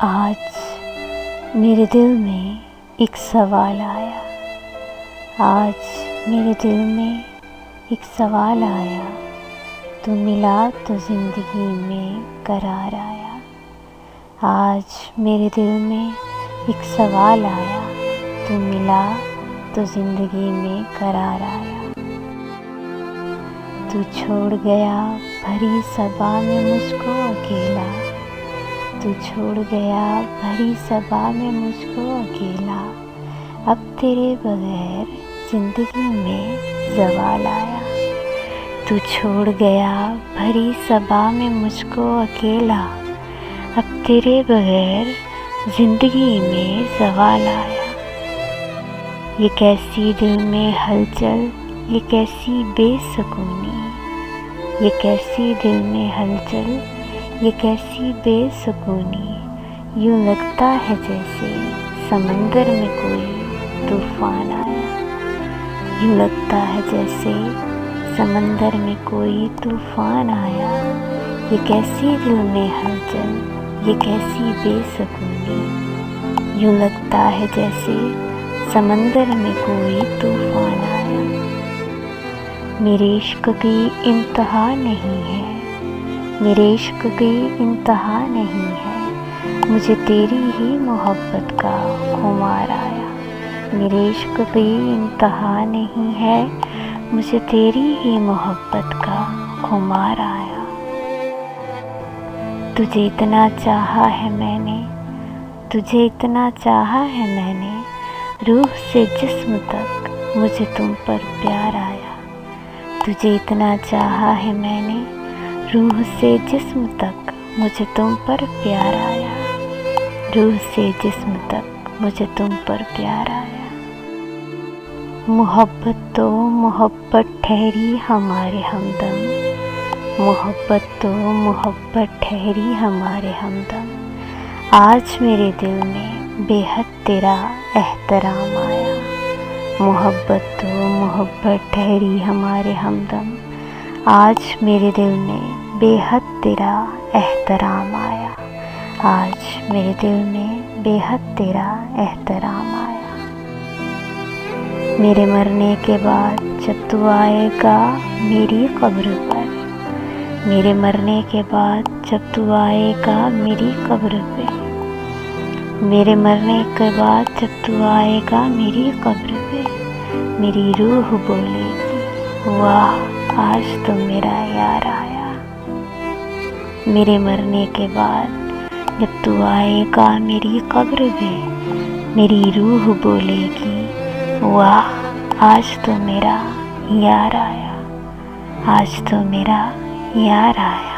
आज मेरे दिल में एक सवाल आया। आज मेरे दिल में एक सवाल आया। तू मिला तो ज़िंदगी में करार आया। आज मेरे दिल में एक सवाल आया। तू मिला तो ज़िंदगी में करार आया। तू छोड़ गया भरी सभा में मुझको अकेला। तू छोड़ गया भरी सभा में मुझको अकेला। अब तेरे बगैर ज़िंदगी में ज़वाल आया। तू छोड़ गया भरी सभा में मुझको अकेला। अब तेरे बगैर ज़िंदगी में ज़वाल आया। ये कैसी दिल में हलचल, ये कैसी बेसुकूनी। ये कैसी दिल में हलचल, ये कैसी बेसुकूनी। यूँ लगता है जैसे समंदर में कोई तूफ़ान आया। यूँ लगता है जैसे समंदर में कोई तूफ़ान आया। ये कैसी दिल में हलचल, ये कैसी बेसुकूनी। यूँ लगता है जैसे समंदर में कोई तूफ़ान आया। मेरे इश्क की इंतहा नहीं है, मेरे इश्क की इंतहा नहीं है। मुझे तेरी ही मोहब्बत का खुमार आया। मेरे इश्क की इंतहा नहीं है, मुझे तेरी ही मोहब्बत का खुमार आया। तुझे इतना चाहा है मैंने, तुझे इतना चाहा है मैंने। रूह से जिस्म तक मुझे तुम पर प्यार आया। तुझे इतना चाहा है मैंने, रूह से जिस्म तक मुझे तुम पर प्यार आया। रूह से जिस्म तक मुझे तुम पर प्यार आया। मोहब्बत तो मोहब्बत ठहरी हमारे हमदम। मोहब्बत तो मोहब्बत ठहरी हमारे हमदम। आज मेरे दिल में बेहद तेरा एहतराम आया। मोहब्बत तो मोहब्बत ठहरी हमारे हमदम। आज मेरे दिल में बेहद तेरा एहतराम आया। आज मेरे दिल में बेहद तेरा एहतराम आया। मेरे मरने के बाद जब तू आएगा मेरी कब्र पर, मेरे मरने के बाद जब तू आएगा मेरी कब्र पे, मेरे मरने के बाद जब तू आएगा मेरी कब्र पे, मेरी रूह बोलेगी वाह आज तो मेरा यार आया। मेरे मरने के बाद जब तू आएगा मेरी कब्र में, मेरी रूह बोलेगी वाह आज तो मेरा यार आया। आज तो मेरा यार आया।